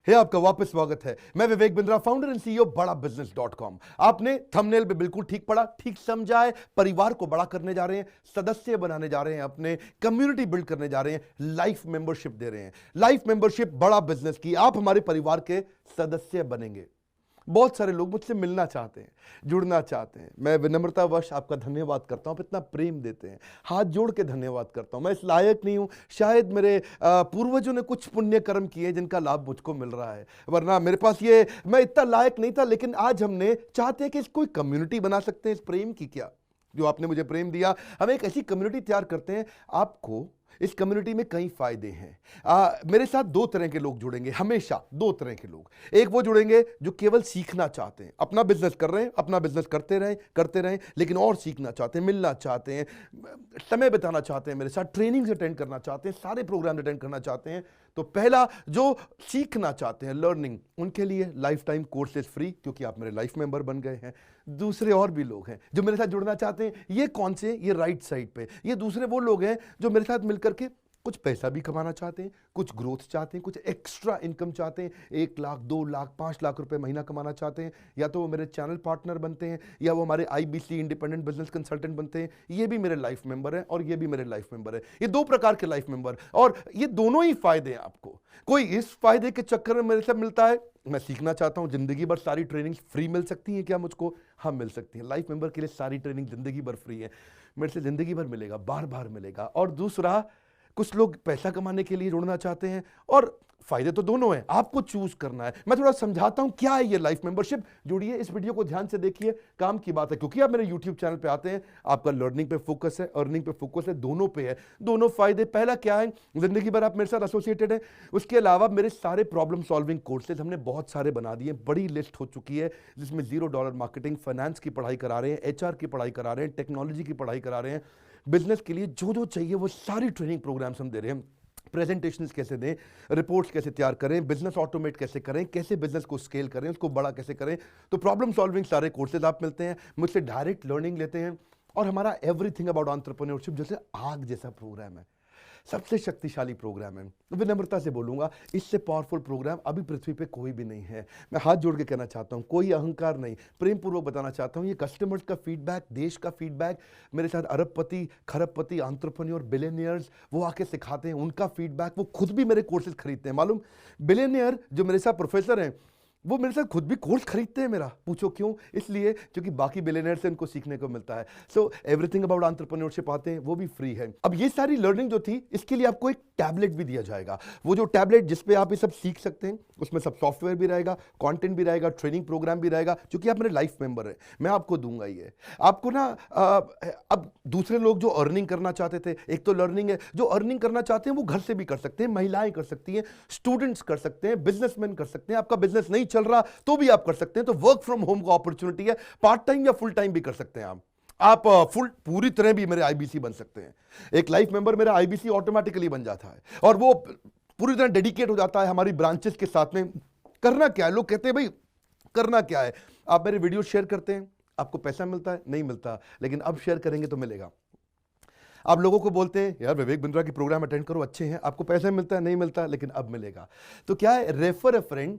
आपका वापस स्वागत है। मैं Vivek Bindra, founder and CEO बड़ा बिजनेस.com। आपने थंबनेल पे बिल्कुल ठीक पढ़ा, ठीक समझा है। परिवार को बड़ा करने जा रहे हैं, सदस्य बनाने जा रहे हैं, अपने कम्युनिटी बिल्ड करने जा रहे हैं, लाइफ मेंबरशिप दे रहे हैं। लाइफ मेंबरशिप बड़ा बिजनेस की, आप हमारे परिवार के सदस्य बनेंगे। बहुत सारे लोग मुझसे मिलना चाहते हैं, जुड़ना चाहते हैं। मैं विनम्रतावश आपका धन्यवाद करता हूं, आप इतना प्रेम देते हैं, हाथ जोड़ के धन्यवाद करता हूं। मैं इस लायक नहीं हूं, शायद मेरे पूर्वजों ने कुछ पुण्य कर्म किए जिनका लाभ मुझको मिल रहा है, वरना मेरे पास ये मैं इतना लायक नहीं था। लेकिन आज हमने चाहते हैं कि इस कोई कम्युनिटी बना सकते हैं इस प्रेम की। क्या जो आपने मुझे प्रेम दिया, हम एक ऐसी कम्युनिटी तैयार करते हैं। आपको इस कम्युनिटी में कई फायदे हैं। मेरे साथ दो तरह के लोग जुड़ेंगे, हमेशा दो तरह के लोग। एक वो जुड़ेंगे जो केवल सीखना चाहते हैं, अपना बिजनेस कर रहे हैं, अपना बिजनेस करते रहें, लेकिन और सीखना चाहते हैं, मिलना चाहते हैं, समय बिताना चाहते हैं, मेरे साथ ट्रेनिंग्स अटेंड करना चाहते हैं, सारे प्रोग्राम अटेंड करना चाहते हैं। तो पहला, जो सीखना चाहते हैं, लर्निंग, उनके लिए लाइफ टाइम कोर्सेज फ्री, क्योंकि आप मेरे लाइफ मेंबर बन गए हैं। दूसरे और भी लोग हैं जो मेरे साथ जुड़ना चाहते हैं। ये कौन से? ये राइट साइड पे, ये दूसरे वो लोग हैं जो मेरे साथ मिलकर के कुछ पैसा भी कमाना चाहते हैं, कुछ ग्रोथ चाहते हैं, कुछ एक्स्ट्रा इनकम चाहते हैं। 1 लाख, 2 लाख, 5 लाख रुपए महीना कमाना चाहते हैं। या तो वो मेरे चैनल पार्टनर बनते हैं, या वो हमारे IBC इंडिपेंडेंट बिजनेस कंसल्टेंट बनते हैं। ये भी मेरे लाइफ मेंबर हैं और ये भी मेरे लाइफ मेंबर है। ये दो प्रकार के लाइफ मेंबर, और ये दोनों ही फायदे हैं आपको। कोई इस फायदे के चक्कर में मेरे से मिलता है, मैं सीखना चाहता हूं, जिंदगी भर सारी ट्रेनिंग फ्री मिल सकती है क्या मुझको? हाँ, मिल सकती है। लाइफ मेंबर के लिए सारी ट्रेनिंग जिंदगी भर फ्री है, मेरे से जिंदगी भर मिलेगा, बार बार मिलेगा। और दूसरा, कुछ लोग पैसा कमाने के लिए जुड़ना चाहते हैं, और फायदे तो दोनों हैं, आपको चूज करना है। मैं थोड़ा समझाता हूं क्या है ये लाइफ मेंबरशिप। जुड़िए, इस वीडियो को ध्यान से देखिए, काम की बात है। क्योंकि आप मेरे YouTube चैनल पे आते हैं, आपका लर्निंग पे फोकस है, अर्निंग पे फोकस है, दोनों पे है। दोनों फायदे, पहला क्या है, जिंदगी भर आप मेरे साथ एसोसिएटेड है। उसके अलावा मेरे सारे प्रॉब्लम सॉल्विंग कोर्सेज हमने बहुत सारे बना दिए, बड़ी लिस्ट हो चुकी है, जिसमें $0 मार्केटिंग, फाइनेंस की पढ़ाई करा रहे हैं, HR की पढ़ाई करा रहे हैं, टेक्नोलॉजी की पढ़ाई करा रहे हैं। बिजनेस के लिए जो जो चाहिए वो सारी ट्रेनिंग प्रोग्राम्स हम दे रहे हैं। प्रेजेंटेशंस कैसे दें, रिपोर्ट्स कैसे तैयार करें, बिजनेस ऑटोमेट कैसे करें, कैसे बिजनेस को स्केल करें, उसको बड़ा कैसे करें। तो प्रॉब्लम सॉल्विंग सारे कोर्सेज आप मिलते हैं, मुझसे डायरेक्ट लर्निंग लेते हैं। और हमारा एवरीथिंग अबाउट एंटरप्रेन्योरशिप जैसे आग जैसा प्रोग्राम है, सबसे शक्तिशाली प्रोग्राम है। विनम्रता से बोलूंगा, इससे पावरफुल प्रोग्राम अभी पृथ्वी पे कोई भी नहीं है। मैं हाथ जोड़ के कहना चाहता हूं, कोई अहंकार नहीं, प्रेम पूर्वक बताना चाहता हूं, ये कस्टमर्स का फीडबैक, देश का फीडबैक, मेरे साथ अरबपति, खरबपति, एंटरप्रेन्योर, बिलियनियर्स, वो आके सिखाते हैं, उनका फीडबैक, वो खुद भी मेरे कोर्सेज खरीदते हैं। मालूम, बिलियनियर जो मेरे साथ प्रोफेसर हैं, वो मेरे साथ खुद भी कोर्स खरीदते हैं मेरा। पूछो क्यों? इसलिए क्योंकि बाकी बिलियनियर से उनको सीखने को मिलता है। सो एवरीथिंग अबाउट एंटरप्रेन्योरशिप आते हैं, वो भी फ्री है। अब ये सारी लर्निंग जो थी, इसके लिए आपको एक टैबलेट भी दिया जाएगा। वो जो टैबलेट जिसपे आप ये सब सीख सकते हैं, उसमें सब सॉफ्टवेयर भी रहेगा, कंटेंट भी रहेगा, ट्रेनिंग प्रोग्राम भी रहेगा। क्योंकि आप मेरे लाइफ मेंबर हैं, मैं आपको दूंगा ये। आपको ना अब दूसरे लोग जो अर्निंग करना चाहते थे, एक तो लर्निंग है, जो अर्निंग करना चाहते हैं वो घर से भी कर सकते हैं, महिलाएं कर सकती हैं, स्टूडेंट्स कर सकते हैं, बिजनेसमैन कर सकते हैं। आपका बिजनेस नहीं चल रहा तो भी आप कर सकते हैं। तो वर्क फ्रॉम होम का अपॉर्चुनिटी है, पार्ट टाइम या फुल टाइम भी कर सकते हैं आप फुल पूरी तरह भी मेरे IBC बन सकते हैं। एक लाइफ मेंबर मेरा IBC ऑटोमेटिकली बन जाता है, और वो पूरी तरह डेडिकेट हो जाता है हमारी ब्रांचेस के साथ में। करना क्या है, लोग कहते हैं भाई करना क्या है, आप मेरे वीडियो शेयर करते हैं, आपको पैसा मिलता है? नहीं मिलता, लेकिन अब शेयर करेंगे तो मिलेगा। आप लोगों को बोलते हैं यार विवेक बिंद्रा की प्रोग्राम अटेंड करो, अच्छे हैं, आपको पैसा मिलता है? नहीं मिलता, लेकिन अब मिलेगा। तो क्या है, refer a friend,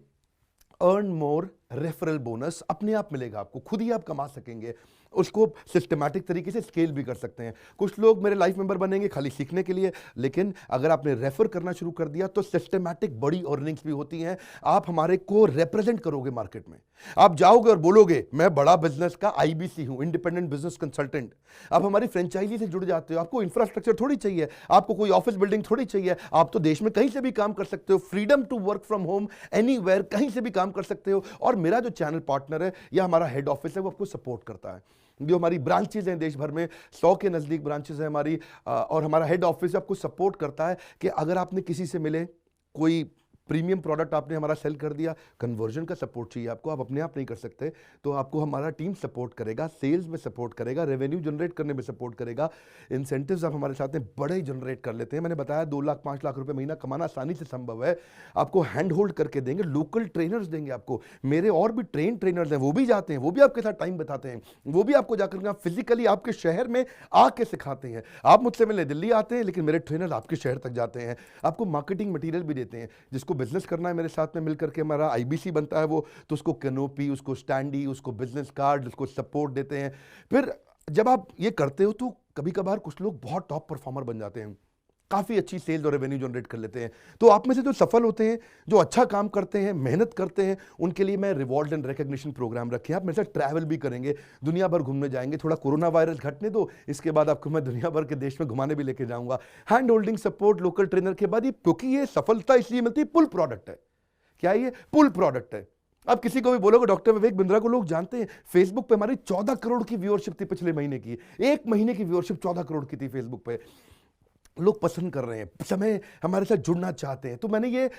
earn more, referral bonus अपने आप मिलेगा आपको, खुद ही आप कमा सकेंगे। उसको सिस्टमैटिक तरीके से स्केल भी कर सकते हैं। कुछ लोग मेरे लाइफ मेंबर बनेंगे खाली सीखने के लिए, लेकिन अगर आपने रेफर करना शुरू कर दिया तो सिस्टमैटिक बड़ी अर्निंग्स भी होती हैं। आप हमारे को रिप्रेजेंट करोगे मार्केट में, आप जाओगे और बोलोगे मैं बड़ा बिजनेस का IBC हूं, इंडिपेंडेंट बिजनेस कंसल्टेंट। आप हमारी फ्रेंचाइजी से जुड़ जाते हो, आपको इंफ्रास्ट्रक्चर थोड़ी चाहिए, आपको कोई ऑफिस बिल्डिंग थोड़ी चाहिए, आप तो देश में कहीं से भी काम कर सकते हो, freedom to work from home, anywhere, कहीं से भी काम कर सकते हो। और मेरा जो चैनल पार्टनर है या हमारा हेड ऑफिस है, वो आपको सपोर्ट करता है। जो हमारी ब्रांचेज हैं देश भर में, 100 के नजदीक ब्रांचेज हैं हमारी, और हमारा हेड ऑफिस आपको सपोर्ट करता है कि अगर आपने किसी से मिले, कोई प्रीमियम प्रोडक्ट आपने हमारा सेल कर दिया, कन्वर्जन का सपोर्ट चाहिए आपको, आप अपने आप नहीं कर सकते, तो आपको हमारा टीम सपोर्ट करेगा, सेल्स में सपोर्ट करेगा, रेवेन्यू जनरेट करने में सपोर्ट करेगा, इंसेंटिव्स आप हमारे साथ में बड़े जनरेट कर लेते हैं। मैंने बताया 2 लाख 5 लाख रुपए महीना कमाना आसानी से संभव है। आपको हैंड होल्ड करके देंगे, लोकल ट्रेनर्स देंगे आपको, मेरे और भी ट्रेनर्स हैं, वो भी जाते हैं, वो भी आपके साथ टाइम बताते हैं, वो भी आपको जाकर फिजिकली आपके शहर में आके सिखाते हैं। आप मुझसे मिलने दिल्ली आते हैं, लेकिन मेरे ट्रेनर आपके शहर तक जाते हैं, आपको मार्केटिंग मटीरियल भी देते हैं, जिसको बिजनेस करना है मेरे साथ में मिलकर के, हमारा आईबीसी बनता है वो, तो उसको कैनोपी, उसको स्टैंडी, उसको बिजनेस कार्ड, उसको सपोर्ट देते हैं। फिर जब आप ये करते हो तो कभी कभार कुछ लोग बहुत टॉप परफॉर्मर बन जाते हैं, काफ़ी अच्छी सेल्स और रेवेन्यू जनरेट कर लेते हैं। तो आप में से जो सफल होते हैं, जो अच्छा काम करते हैं, मेहनत करते हैं, उनके लिए मैं रिवॉर्ड एंड रिकग्निशन प्रोग्राम रखे हैं। आप मेरे साथ ट्रैवल भी करेंगे, दुनिया भर घूमने जाएंगे। थोड़ा कोरोना वायरस घटने दो, इसके बाद आपको मैं दुनिया भर के देश में घुमाने भी लेके जाऊंगा। Hand holding support, local trainer के बाद ये, क्योंकि ये सफलता इसलिए मिलती है, पुल प्रोडक्ट है। क्या ये पुल प्रोडक्ट है? अब किसी को भी बोलोगे डॉक्टर विवेक बिंद्रा को लोग जानते हैं, फेसबुक पे हमारी 14 करोड़ की व्यूअरशिप थी पिछले महीने की। एक महीने की व्यूअरशिप 14 करोड़ की थी फेसबुक पे। लोग पसंद कर रहे हैं, समय हमारे साथ जुड़ना चाहते हैं। तो मैंने ये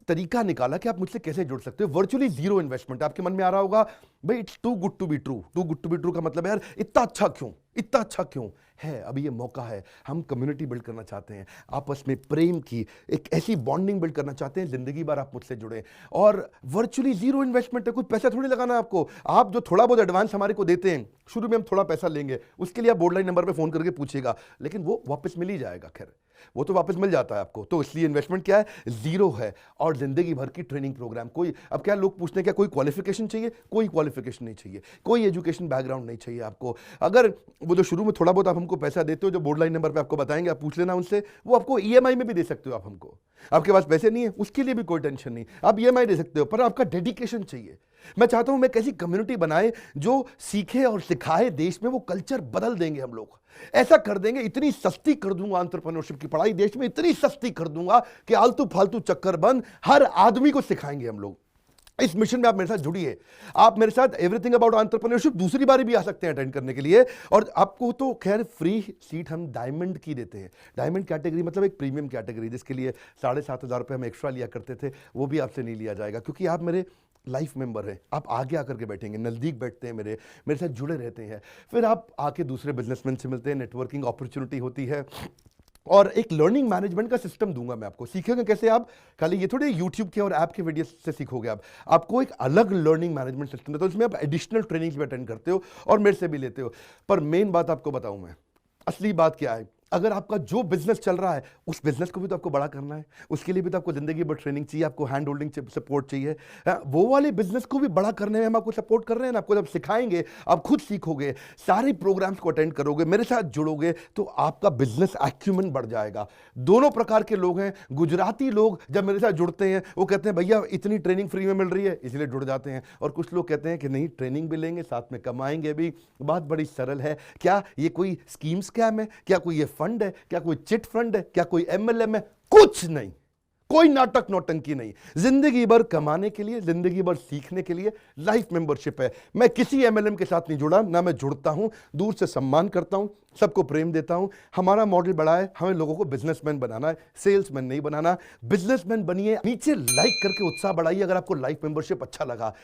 तरीका निकाला कि आप मुझसे कैसे जुड़ सकते हो। Virtually zero investment. आपके मन में आ रहा होगा भाई it's too good to be true. Too good to be true का मतलब है यार इतना अच्छा क्यों, इतना अच्छा क्यों है? अभी ये मौका है, हम कम्युनिटी बिल्ड करना चाहते हैं, आपस में प्रेम की एक ऐसी बॉन्डिंग बिल्ड करना चाहते हैं, जिंदगी भर आप मुझसे जुड़े। और वर्चुअली जीरो इन्वेस्टमेंट है, कुछ पैसा थोड़ी लगाना है आपको। आप जो थोड़ा बहुत एडवांस हमारे को देते हैं, शुरू में हम थोड़ा पैसा लेंगे, उसके लिए आप बोर्ड लाइन नंबर पे फोन करके पूछिएगा, लेकिन वो वापस मिल ही जाएगा। खैर वो तो वापस मिल जाता है आपको। तो इसलिए इन्वेस्टमेंट क्या है? जीरो है। और जिंदगी भर की ट्रेनिंग प्रोग्राम। कोई, अब क्या लोग पूछते हैं क्या कोई क्वालिफिकेशन चाहिए? कोई क्वालिफिकेशन नहीं चाहिए, कोई एजुकेशन बैकग्राउंड नहीं चाहिए आपको। अगर वो जो शुरू में थोड़ा बहुत आप हमको पैसा देते हो, जो बोर्ड लाइन नंबर पे आपको बताएंगे, आप पूछ लेना उनसे, वो आपको ईएमआई में भी दे सकते हो आप हमको। आपके पास पैसे नहीं है उसके लिए भी कोई टेंशन नहीं, आप ईएमआई दे सकते हो, पर आपका डेडिकेशन चाहिए। मैं चाहता हूं मैं कैसी कम्युनिटी बनाए जो सीखे और सिखाए, देश में वो कल्चर बदल देंगे हम लोग। ऐसा कर देंगे, इतनी सस्ती कर दूंगा एंटरप्रेन्योरशिप की पढ़ाई देश में, इतनी सस्ती कर दूंगा कि आलतू फालतू चक्कर बंद, हर आदमी को सिखाएंगे हम लोग। इस मिशन में आप मेरे साथ जुड़िए। आप मेरे साथ एवरीथिंग अबाउट एंटरप्रेन्योरशिप दूसरी बार भी आ सकते हैं अटेंड करने के लिए। और आपको तो खैर फ्री सीट हम डायमंड की देते हैं। डायमंड कैटेगरी मतलब एक प्रीमियम कैटेगरी, जिसके लिए 7,500 रुपये हम एक्स्ट्रा लिया करते थे, वो भी आपसे नहीं लिया जाएगा, क्योंकि आप मेरे लाइफ मेंबर हैं। आप आगे आकर के बैठेंगे, नज़दीक बैठते हैं, मेरे साथ जुड़े रहते हैं। फिर आप आके दूसरे बिजनेसमैन से मिलते हैं, नेटवर्किंग अपॉर्चुनिटी होती है। और एक लर्निंग मैनेजमेंट का सिस्टम दूंगा मैं आपको। सीखेंगे कैसे? आप खाली ये थोड़े यूट्यूब के और ऐप के वीडियो से सीखोगे, आपको एक अलग लर्निंग मैनेजमेंट सिस्टम है। तो इसमें आप एडिशनल ट्रेनिंग्स भी अटेंड करते हो और मेरे से भी लेते हो। पर मेन बात आपको बताऊं मैं, असली बात क्या है, अगर आपका जो बिजनेस चल रहा है उस बिजनेस को भी तो आपको बड़ा करना है, उसके लिए भी तो आपको जिंदगी भर ट्रेनिंग चाहिए, आपको हैंड होल्डिंग सपोर्ट चाहिए। वो वाले बिजनेस को भी बड़ा करने में हम आपको सपोर्ट कर रहे हैं ना। आपको जब सिखाएंगे, आप खुद सीखोगे, सारे प्रोग्राम्स को अटेंड करोगे, मेरे साथ जुड़ोगे, तो आपका बिजनेस एक्यूमेन बढ़ जाएगा। दोनों प्रकार के लोग हैं। गुजराती लोग जब मेरे साथ जुड़ते हैं वो कहते हैं भैया इतनी ट्रेनिंग फ्री में मिल रही है, इसलिए जुड़ जाते हैं। और कुछ लोग कहते हैं कि नहीं, ट्रेनिंग भी लेंगे, साथ में कमाएंगे भी। बात बड़ी सरल है। क्या ये कोई स्कीम स्कैम है? क्या कोई ये फंड है? क्या कोई चिट फंड है? क्या कोई एमएलएम है? कुछ नहीं, कोई नाटक नौटंकी नहीं। जिंदगी भर कमाने के लिए, जिंदगी भर सीखने के लिए लाइफ मेंबरशिप है। मैं किसी एमएलएम के साथ नहीं जुड़ा, ना मैं जुड़ता हूं। दूर से सम्मान करता हूं, सबको प्रेम देता हूं। हमारा मॉडल बड़ा है, हमें लोगों को बिजनेसमैन बनाना है, सेल्समैन नहीं बनाना। बिजनेसमैन बनिए। नीचे लाइक करके उत्साह बढ़ाइए अगर आपको लाइफ मेंबरशिप अच्छा लगा।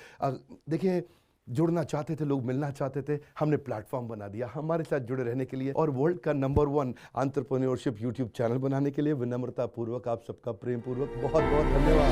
देखिए, जुड़ना चाहते थे लोग, मिलना चाहते थे, हमने प्लेटफॉर्म बना दिया हमारे साथ जुड़े रहने के लिए। और वर्ल्ड का नंबर 1 एंटरप्रेन्योरशिप यूट्यूब चैनल बनाने के लिए विनम्रता पूर्वक आप सबका प्रेम पूर्वक बहुत बहुत धन्यवाद।